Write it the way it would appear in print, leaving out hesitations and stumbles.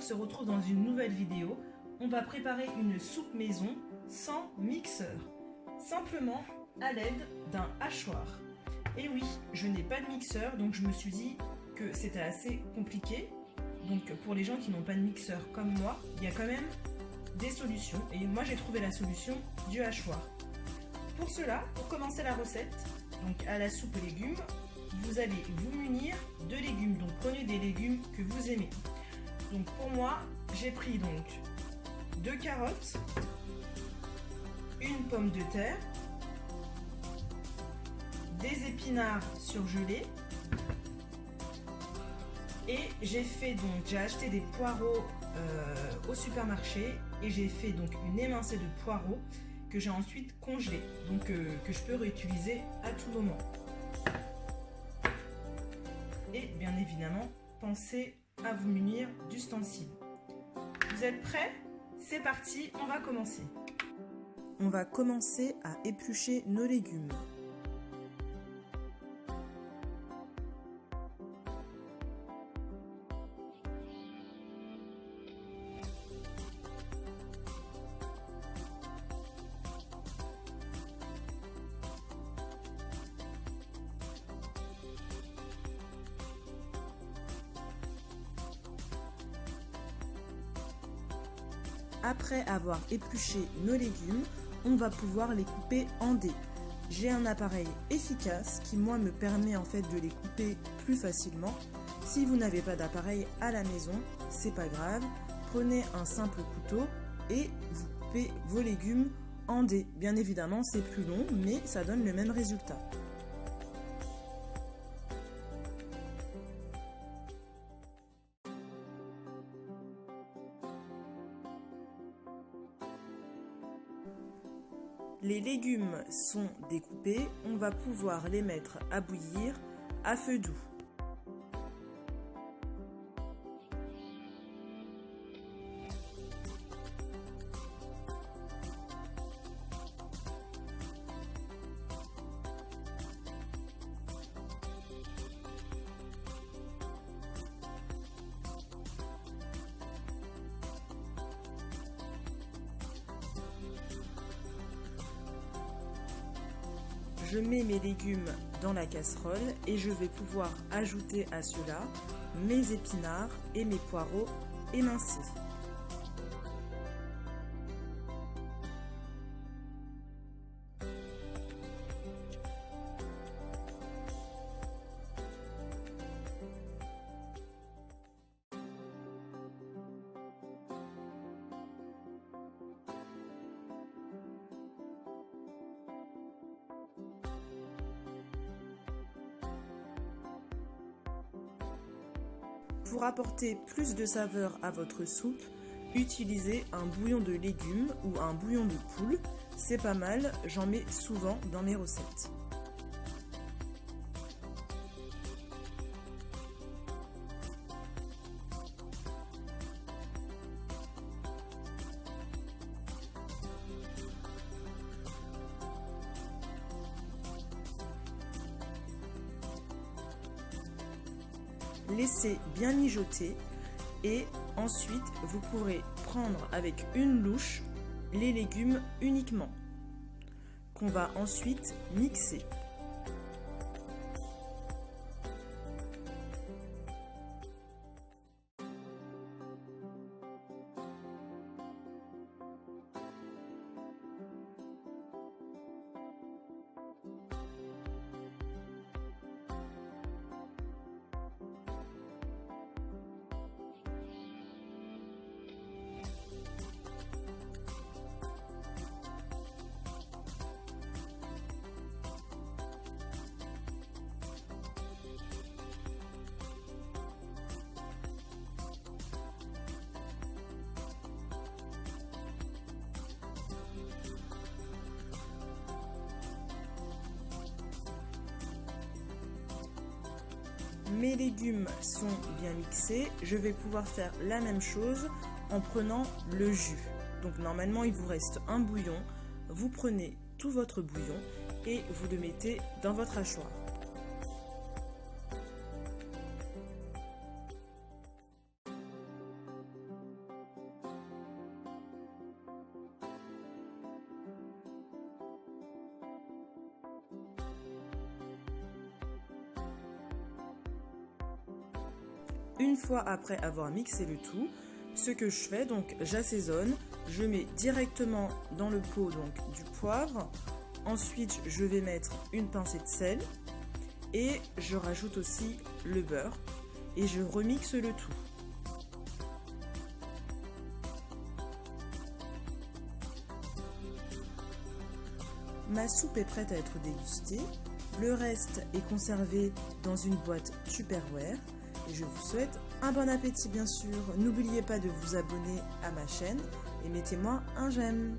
se retrouve dans une nouvelle vidéo. On va préparer une soupe maison sans mixeur, simplement à l'aide d'un hachoir. Et oui, je n'ai pas de mixeur, donc je me suis dit que c'était assez compliqué. Donc pour les gens qui n'ont pas de mixeur comme moi, il y a quand même des solutions. Et moi j'ai trouvé la solution du hachoir. Pour cela, pour commencer la recette, donc à la soupe aux légumes, vous allez vous munir de légumes. Donc prenez des légumes que vous aimez. Donc pour moi, j'ai pris donc 2 carottes, une pomme de terre, des épinards surgelés et j'ai acheté des poireaux au supermarché et j'ai fait donc une émincée de poireaux que j'ai ensuite congelé, donc que je peux réutiliser à tout moment. Et bien évidemment, pensez à vous munir d'ustensiles. Vous êtes prêts? C'est parti, on va commencer. On va commencer à éplucher nos légumes. Après avoir épluché nos légumes, on va pouvoir les couper en dés. J'ai un appareil efficace qui moi me permet en fait de les couper plus facilement. Si vous n'avez pas d'appareil à la maison, c'est pas grave. Prenez un simple couteau et vous coupez vos légumes en dés. Bien évidemment, c'est plus long, mais ça donne le même résultat. Les légumes sont découpés, on va pouvoir les mettre à bouillir à feu doux. Je mets mes légumes dans la casserole et je vais pouvoir ajouter à cela mes épinards et mes poireaux émincés. Pour apporter plus de saveur à votre soupe, utilisez un bouillon de légumes ou un bouillon de poule. C'est pas mal, j'en mets souvent dans mes recettes. Laissez bien mijoter et ensuite vous pourrez prendre avec une louche les légumes uniquement qu'on va ensuite mixer. Mes légumes sont bien mixés, je vais pouvoir faire la même chose en prenant le jus. Donc normalement il vous reste un bouillon, vous prenez tout votre bouillon et vous le mettez dans votre hachoir. Une fois après avoir mixé le tout, ce que je fais, donc j'assaisonne, je mets directement dans le pot donc du poivre. Ensuite, je vais mettre une pincée de sel et je rajoute aussi le beurre et je remixe le tout. Ma soupe est prête à être dégustée. Le reste est conservé dans une boîte Tupperware. Et je vous souhaite un bon appétit bien sûr. N'oubliez pas de vous abonner à ma chaîne et mettez-moi un j'aime.